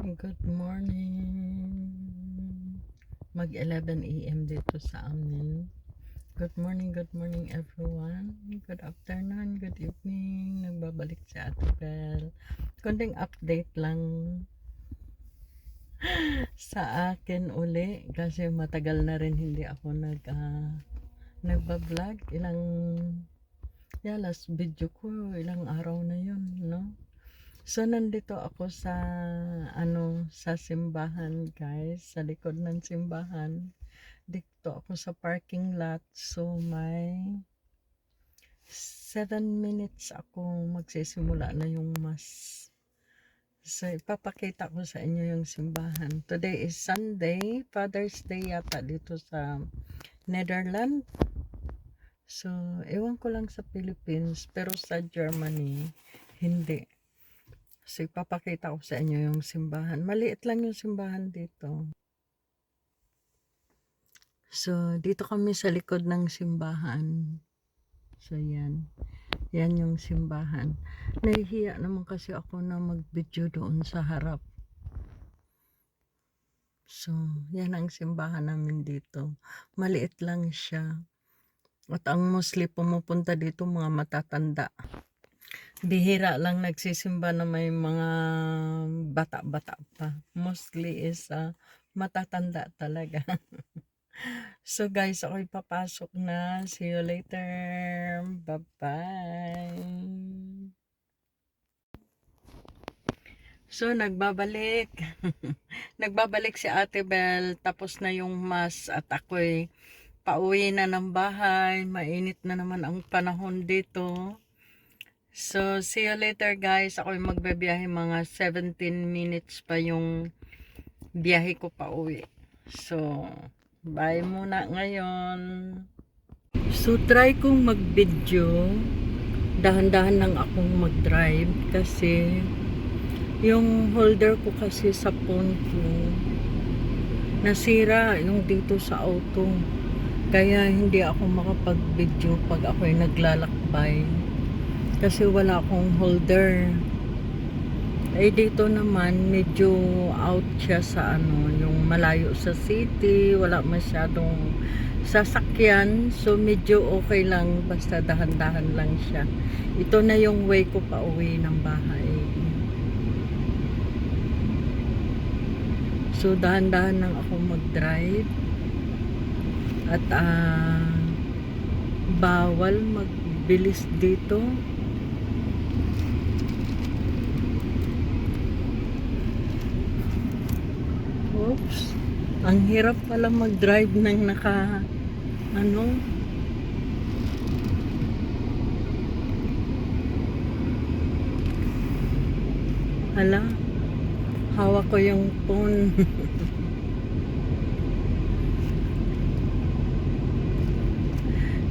Good morning. Mag-11 AM dito sa amin. Good morning everyone. Good afternoon, good evening. Nagbabalik si Ate Bel. Konting update lang sa akin uli kasi matagal na rin hindi ako nagba-vlog. Last video ko ilang araw na yun, no? So nandito ako sa sa simbahan, guys, sa likod ng simbahan. Dito ako sa parking lot. So may 7 minutes ako magsisimula na yung mass. So ipapakita ko sa inyo yung simbahan. Today is Sunday, Father's Day yata dito sa Netherlands. So ewan ko lang sa Philippines, pero sa Germany hindi. So, ipapakita ko sa inyo yung simbahan. Maliit lang yung simbahan dito. So, dito kami sa likod ng simbahan. So, yan. Yan yung simbahan. Nahihiya naman kasi ako na mag-video doon sa harap. So, yan ang simbahan namin dito. Maliit lang siya. At ang mostly pumupunta dito mga matatanda. Bihira lang nagsisimba na may mga bata-bata pa. Mostly is matatanda talaga. So guys, ako'y papasok na. See you later. Bye-bye. So nagbabalik. Nagbabalik si Ate Bel. Tapos na yung mass at ako'y pauwi na ng bahay. Mainit na naman ang panahon dito. So, see you later guys. Ako'y magbabiyahe mga 17 minutes pa yung biyahe ko pa uwi. So, bye muna ngayon. So, try kong mag-video. Dahan-dahan lang akong mag-drive kasi yung holder ko kasi sa phone ko nasira yung dito sa auto. Kaya hindi ako makapag-video pag ako'y naglalakbay. Kasi wala akong holder. Eh dito naman medyo out siya sa yung malayo sa city, wala masyadong sasakyan, so medyo okay lang, basta dahan-dahan lang siya. Ito na yung way ko pa uwi ng bahay. So dahan-dahan lang ako mag-drive. At bawal magbilis dito. Oops. Ang hirap pala mag-drive ng hala, hawak ko yung phone.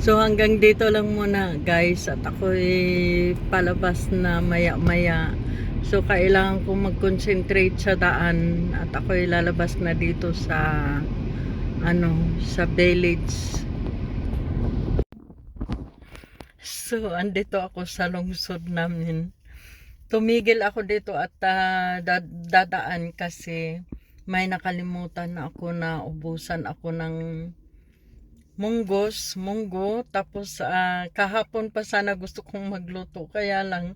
So hanggang dito lang muna guys, at ako'y palabas na maya-maya. So kailangan kong mag-concentrate sa daan at ako'y lalabas na dito sa sa village. So andito ako sa lungsod namin. Tumigil ako dito at dadaan kasi may nakalimutan na ako na ubusan ako ng munggo, tapos kahapon pa sana gusto kong magluto, kaya lang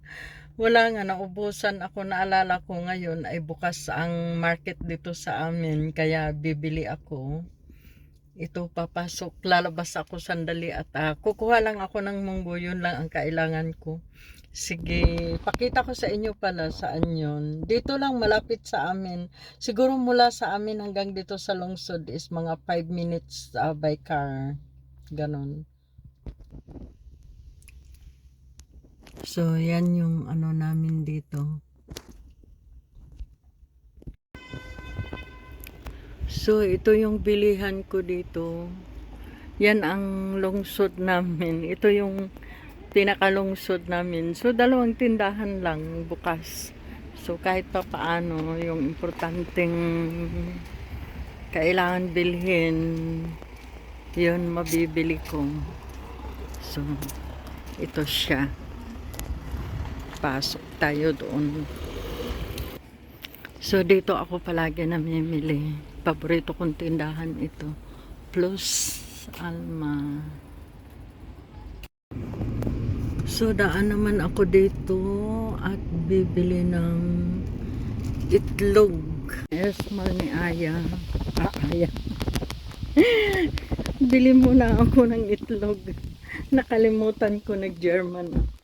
wala nga, naubusan ako. Naalala ko ngayon ay bukas ang market dito sa amin, kaya bibili ako. Ito, papasok, lalabas ako sandali at kukuha lang ako ng munggo, yun lang ang kailangan ko. Sige, pakita ko sa inyo pala saan yun. Dito lang, malapit sa amin. Siguro mula sa amin hanggang dito sa lungsod is mga 5 minutes by car. Ganon. So, yan yung namin dito. So, ito yung bilihan ko dito. Yan ang lungsod namin. Ito yung pinakalungsod namin. So, dalawang tindahan lang bukas. So, kahit pa paano, yung importanteng kailangan bilhin, yun mabibili ko. So, ito siya. Pasok tayo doon. So dito ako palagi namimili. Paborito kong tindahan ito. Plus Alma. So daan naman ako dito at bibili ng itlog. Yes, mahal ni Aya. Aya. Bili muna ako ng itlog. Nakalimutan ko, nag-German ako.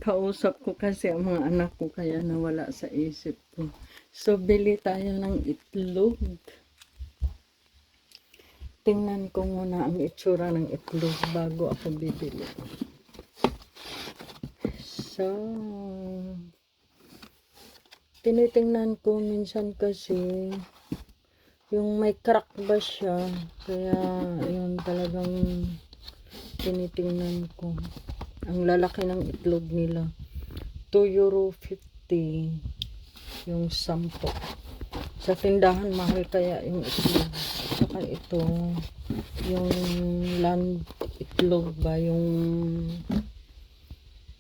Kausap ko kasi ang mga anak ko kaya nawala sa isip ko. So bili tayo ng itlog. Tingnan ko muna ang itsura ng itlog bago ako bibili. So, tinitingnan ko minsan kasi yung may crack ba siya, kaya yun talagang tinitingnan ko. Ang lalaki ng itlog nila, €2.50 yung 10. Sa tindahan mahal kaya yung itlog. Saka ito yung land itlog ba, yung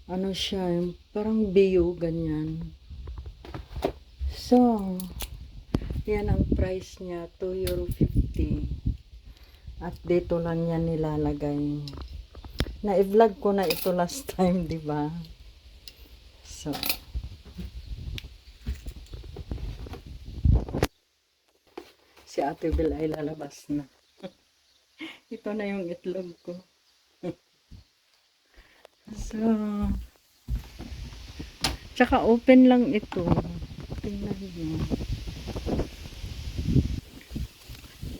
ano siya, yung parang bio, ganyan. So, yan ang price niya, €2.50. At dito lang yan nilalagay. Na-vlog ko na ito last time, di ba? So, si Ate Bel ay lalabas na. Ito na yung itlog ko. So, tsaka open lang ito. Tingnan niyo.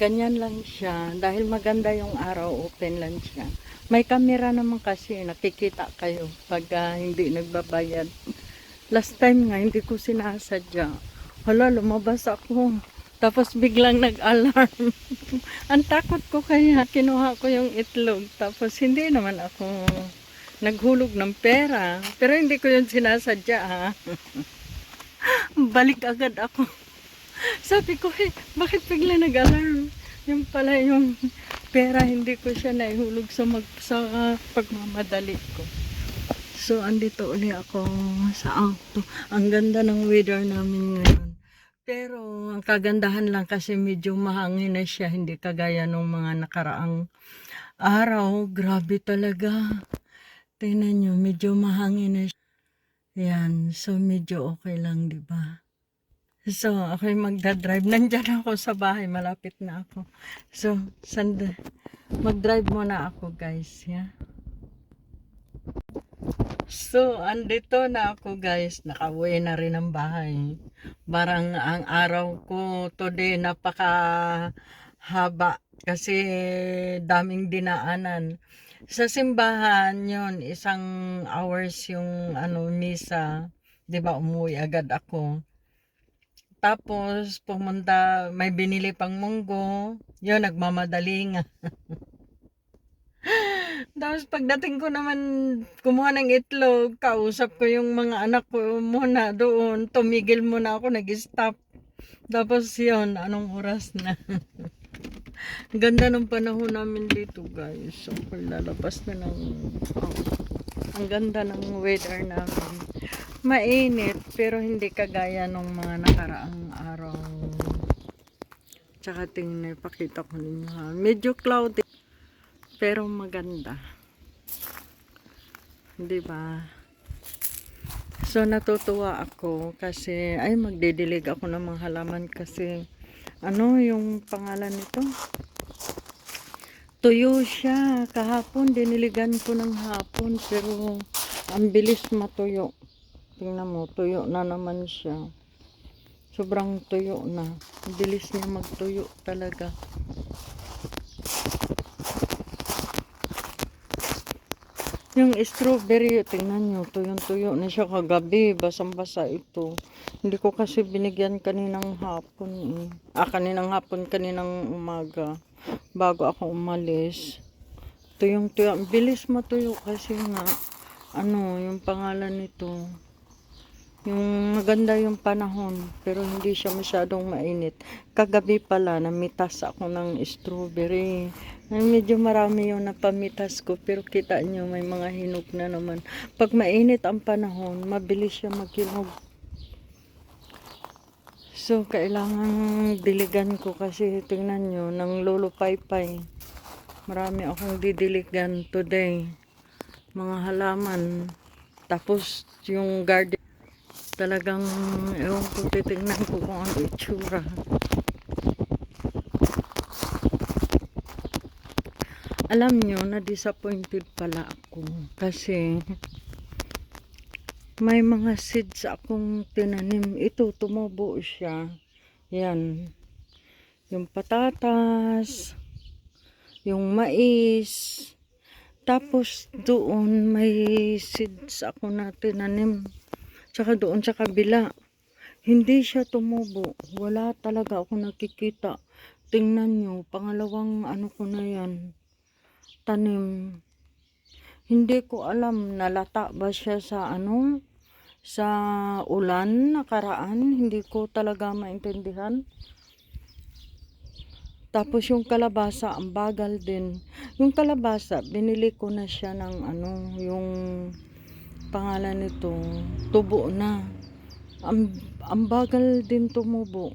Ganyan lang siya. Dahil maganda yung araw, open lang siya. May camera naman kasi, nakikita kayo pag hindi nagbabayad. Last time nga, hindi ko sinasadya. Hala, lumabas ako. Tapos biglang nag-alarm. Ang takot ko kaya, kinuha ko yung itlog. Tapos hindi naman ako naghulog ng pera. Pero hindi ko yun sinasadya, ha. Balik agad ako. Sabi ko, hey, bakit bigla nag-alarm? Yung pala yung pera, hindi ko siya naihulog sa pagmamadali ko. So, andito uli ako sa auto. Ang ganda ng weather namin ngayon. Pero, ang kagandahan lang kasi medyo mahangin na siya. Hindi kagaya nung mga nakaraang araw. Grabe talaga. Tingnan nyo, medyo mahangin na siya. Yan. So, medyo okay lang, di ba? So, ako'y magdadrive. Nandyan ako sa bahay. Malapit na ako. So, mag-drive muna ako, guys. Yeah? So, andito na ako, guys. Nakauwi na rin ang bahay. Barang ang araw ko today napakahaba. Kasi daming dinaanan. Sa simbahan, yun, 1 hours yung misa. Diba, umuwi agad ako. Tapos, pumunta, may binili pang munggo. Yun, nagmamadali nga. Tapos, pagdating ko naman, kumuha ng itlog, kausap ko yung mga anak ko muna doon. Tumigil muna ako, nag-stop. Tapos, yun, anong oras na. Ganda ng panahon namin dito, guys. So, lalabas na ng ang ganda ng weather namin. Mainit, pero hindi kagaya nung mga nakaraang araw. Tsaka tingnan, ipakita ko ninyo ha. Medyo cloudy, pero maganda. Diba? So, natutuwa ako kasi, ay, magdidilig ako ng mga halaman kasi, yung pangalan nito? Tuyo siya. Kahapon, diniligan ko ng hapon, pero ang bilis matuyo. Tingnan mo, tuyo na naman siya. Sobrang tuyo na. Bilis niya magtuyo talaga. Yung strawberry, tingnan nyo, tuyong-tuyo na siya kagabi. Basang-basa ito. Hindi ko kasi binigyan kaninang hapon. Kaninang hapon, kaninang umaga. Bago ako umalis. Tuyong-tuyo. Bilis matuyo kasi nga, yung pangalan nito. Yung maganda yung panahon, pero hindi siya masyadong mainit. Kagabi pala, namitas ako ng strawberry. Medyo marami yung napamitas ko, pero kita nyo, may mga hinog na naman. Pag mainit ang panahon, mabilis siya maghinog. So, kailangan diligan ko kasi tingnan nyo, ng lolo paypay. Marami akong didiligan today. Mga halaman. Tapos, yung garden, talagang, ewan ko, titingnan ko kung ano itsura. Alam nyo, na-disappointed pala ako. Kasi, may mga seeds akong tinanim. Ito, tumubo siya. Yan. Yung patatas, yung mais. Tapos doon may seeds ako na tinanim. Tsaka doon sa kabila. Hindi siya tumubo. Wala talaga ako nakikita. Tingnan nyo, pangalawang ano ko na yan. Tanim. Hindi ko alam, nalata ba siya sa ano? Sa ulan nakaraan, hindi ko talaga maintindihan. Tapos yung kalabasa, ang bagal din. Yung kalabasa, binili ko na siya ng ano, yung pangalan nito, tubo na. Ang bagal din tumubo.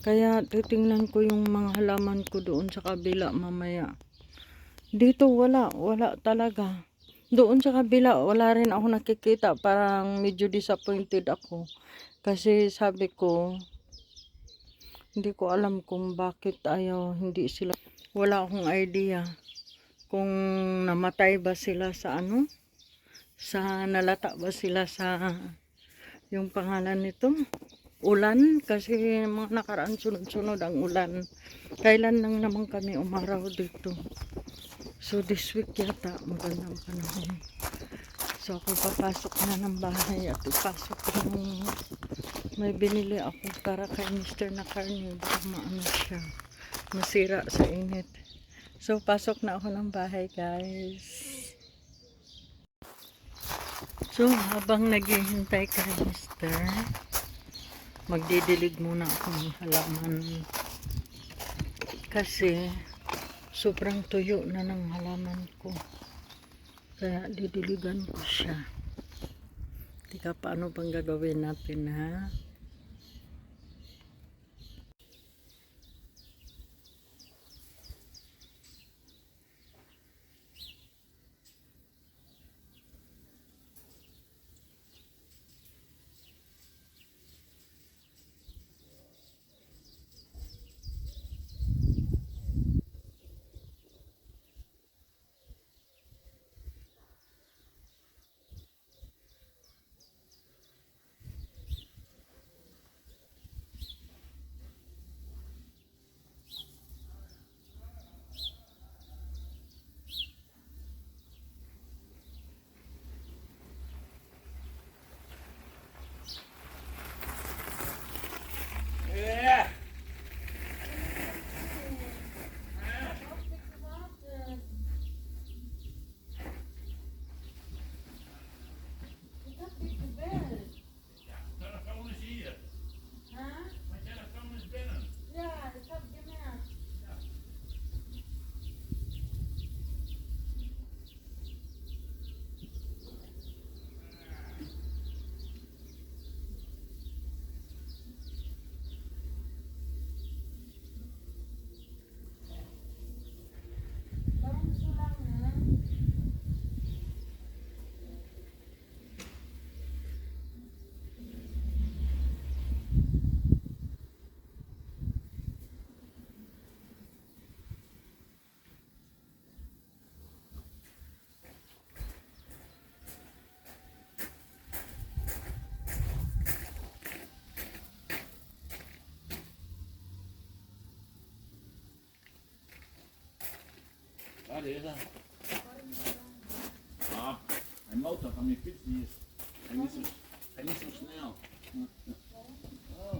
Kaya titingnan ko yung mga halaman ko doon sa kabila mamaya. Dito wala talaga. Doon sa kabila, wala rin ako nakikita. Parang medyo disappointed ako. Kasi sabi ko, hindi ko alam kung bakit hindi sila. Wala akong idea kung namatay ba sila sa ano, sa nalata ba sila sa, yung pangalan nito, ulan. Kasi mga nakaraan sunod-sunod ang ulan. Kailan lang naman kami umaraw dito. So this week yata magandang panahon. So ako papasok na ng bahay at ipasok yung may binili ako para kay Mr. na karne. Baka maano siya, masira sa init. So pasok na ako ng bahay, guys. So habang naghihintay kay Mr., magdidilig muna ako ng halaman. Kasi sobrang tuyo na ng halaman ko. Kaya didiligan ko siya. Tika, paano bang gagawin natin, ha? Ja, det är det. Ja, en motor van mijn fiets die is hij niet zo snel. Oh.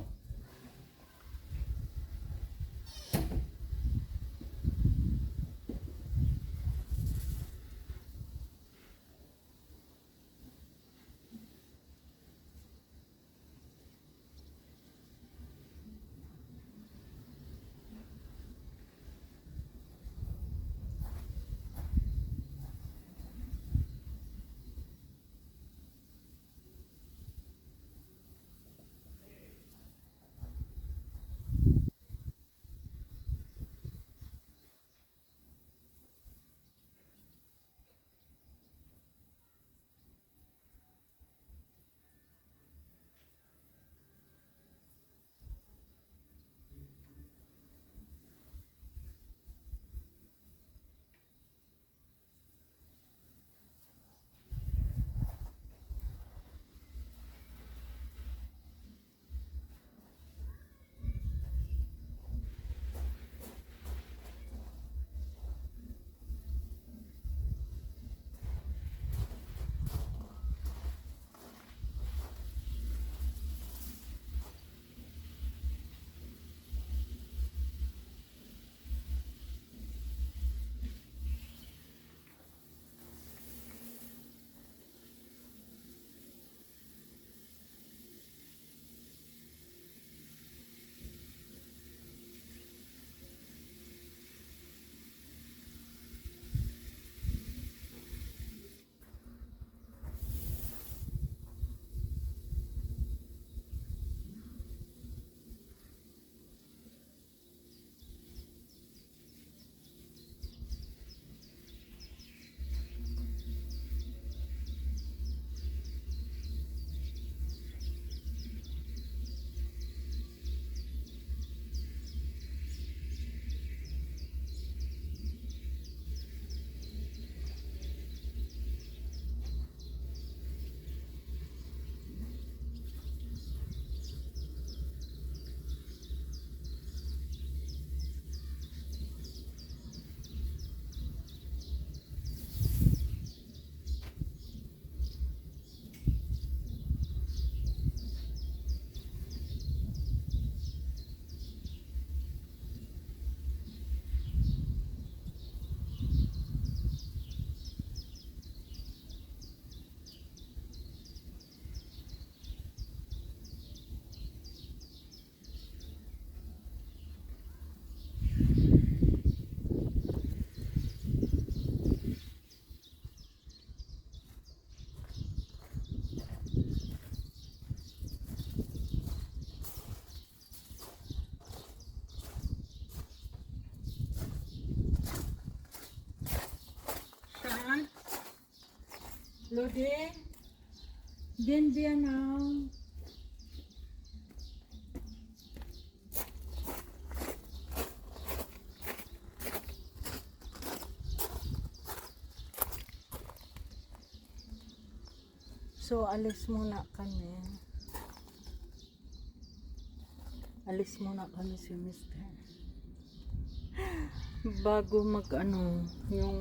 Lodi, din now. So, alis muna kami. Alis muna kami si Mr. Bago yung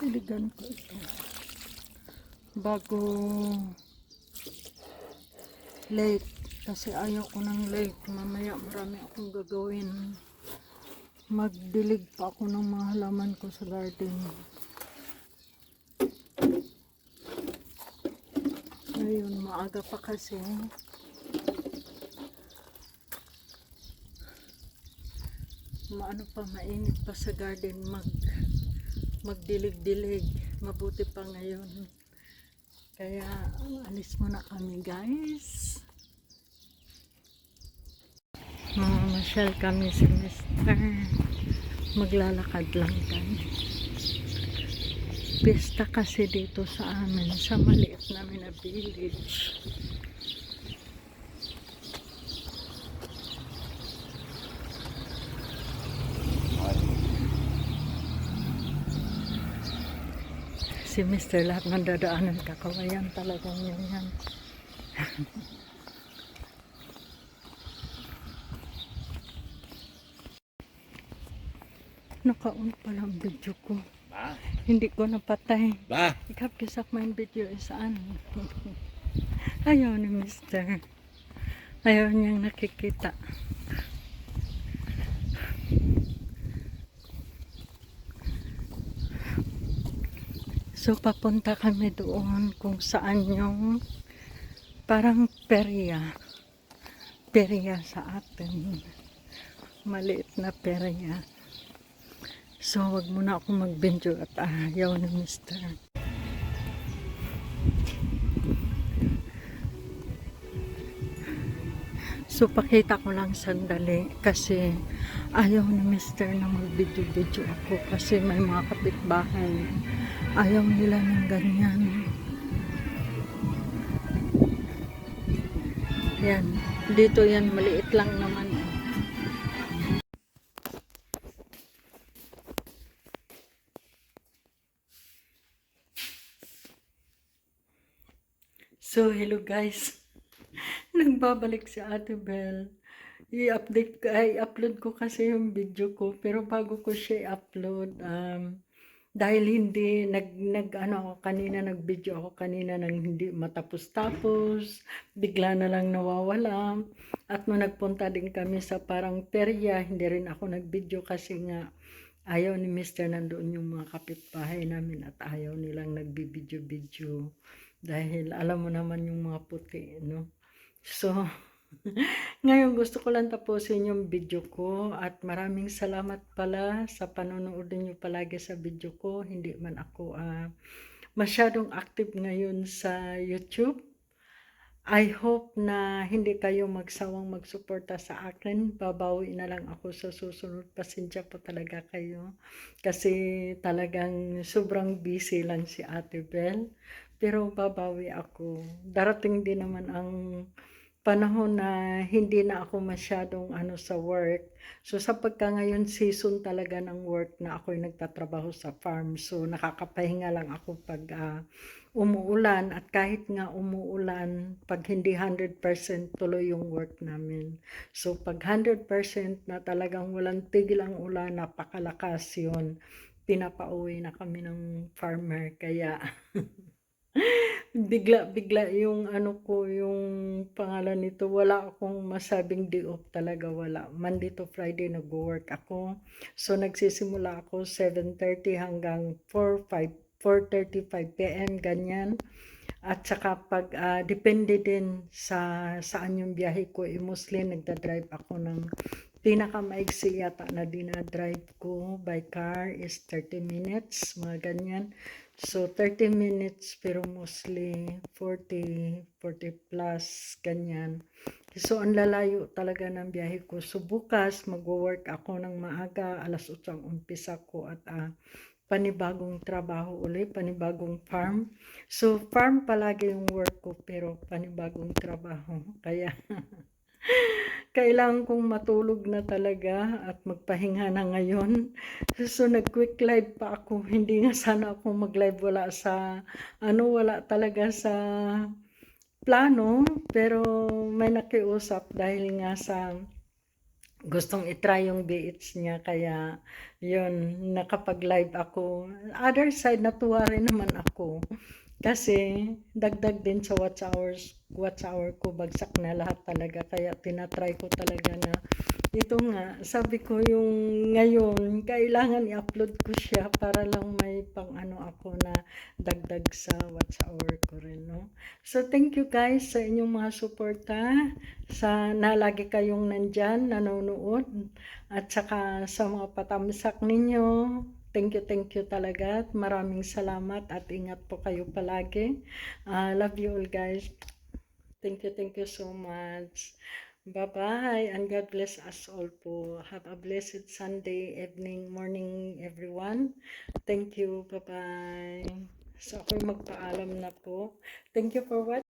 diligan ko ito. Bago late. Kasi ayaw ko ng late. Mamaya marami akong gagawin. Magdilig pa ako ng mga halaman ko sa garden. Ayun, maaga pa kasi. Mainit pa sa garden magdilig-dilig. Mabuti pa ngayon. Kaya alis muna kami, guys. Mamasyal kami si Mr. Maglalakad lang kami. Pista kasi dito sa amin, sa maliit namin na village. Si Mr. lahat ng dadaanan kakawayan talagang yan. Naka-on pala ang video ko. Ba? Hindi ko napatay. Ba? Ikap kisak main video isaan. Ayaw ni Mr. Ayaw niyang nakikita. So papunta kami doon kung saan yung parang perya. Perya sa atin. Maliit na perya. So wag muna ako mag-video at ayaw ni Mr. So pakita ko lang sandali kasi ayaw ni Mr. na mag-video ako kasi may mga kapitbahay. Ayaw nila ng ganyan. Yan. Dito yan, maliit lang naman. So, hello guys. Nagbabalik si Ate Belle. I-upload ko kasi yung video ko. Pero bago ko siya i-upload, dahil hindi nag-video ako kanina nang hindi matapos-tapos, bigla na lang nawawala. At nung nagpunta din kami sa parang perya, hindi rin ako nag-video kasi nga ayaw ni Mr. nandoon yung mga kapitbahay namin at ayaw nilang nagbi-video-video dahil alam mo naman yung mga puti, no? So, ngayon gusto ko lang tapusin yung video ko at maraming salamat pala sa panonood niyo palagi sa video ko. Hindi man ako masyadong active ngayon sa YouTube. I hope na hindi kayo magsawang magsuporta sa akin. Babawi na lang ako sa susunod. Pasensya po talaga kayo. Kasi talagang sobrang busy lang si Ate Belle. Pero babawi ako. Darating din naman ang panahon na hindi na ako masyadong sa work. So sa pagka ngayon season talaga ng work na ako'y nagtatrabaho sa farm. So nakakapahinga lang ako pag umuulan at kahit nga umuulan, pag hindi 100% tuloy yung work namin. So pag 100% na talagang walang tigil ang ulan, napakalakas yun. Pinapauwi na kami ng farmer kaya bigla yung yung pangalan nito, wala akong masabing day off talaga, wala. Monday to Friday nag-work ako. So nagsisimula ako 7:30 hanggang 4:35 PM ganyan. At saka pag depende din sa saan yung biyahe ko, mostly nagda-drive ako ng pinakamaigsi yata na dinadrive ko by car is 30 minutes, mga ganyan. So 30 minutes pero mostly 40 plus ganyan. So ang lalayo talaga ng biyahe ko. So bukas magwo-work ako ng maaga, alas 8 ang umpisa ko at panibagong trabaho uli, panibagong farm. So, farm palagi yung work ko, pero panibagong trabaho. Kaya, kailangan kong matulog na talaga at magpahinga na ngayon. So, nag-quick live pa ako. Hindi nga sana ako mag-live, wala talaga sa plano, pero may nakiusap dahil nga sa gustong itry yung BH niya, kaya yun, nakapag-live ako. Other side, natuwa rin naman ako. Kasi dagdag din sa watch hour ko, bagsak na lahat talaga. Kaya tinatry ko talaga na ito nga, sabi ko yung ngayon, kailangan i-upload ko siya para lang may pang ano ako na dagdag sa watch hour ko rin, no? So, thank you guys sa inyong mga suporta, sa nalagi kayong nandyan, nanonood, at saka sa mga patamsak ninyo. Thank you talaga. Maraming salamat at ingat po kayo palagi. Love you all guys. Thank you so much. Bye-bye and God bless us all po. Have a blessed Sunday evening, morning everyone. Thank you. Bye-bye. So ako'y magpaalam na po. Thank you for watching.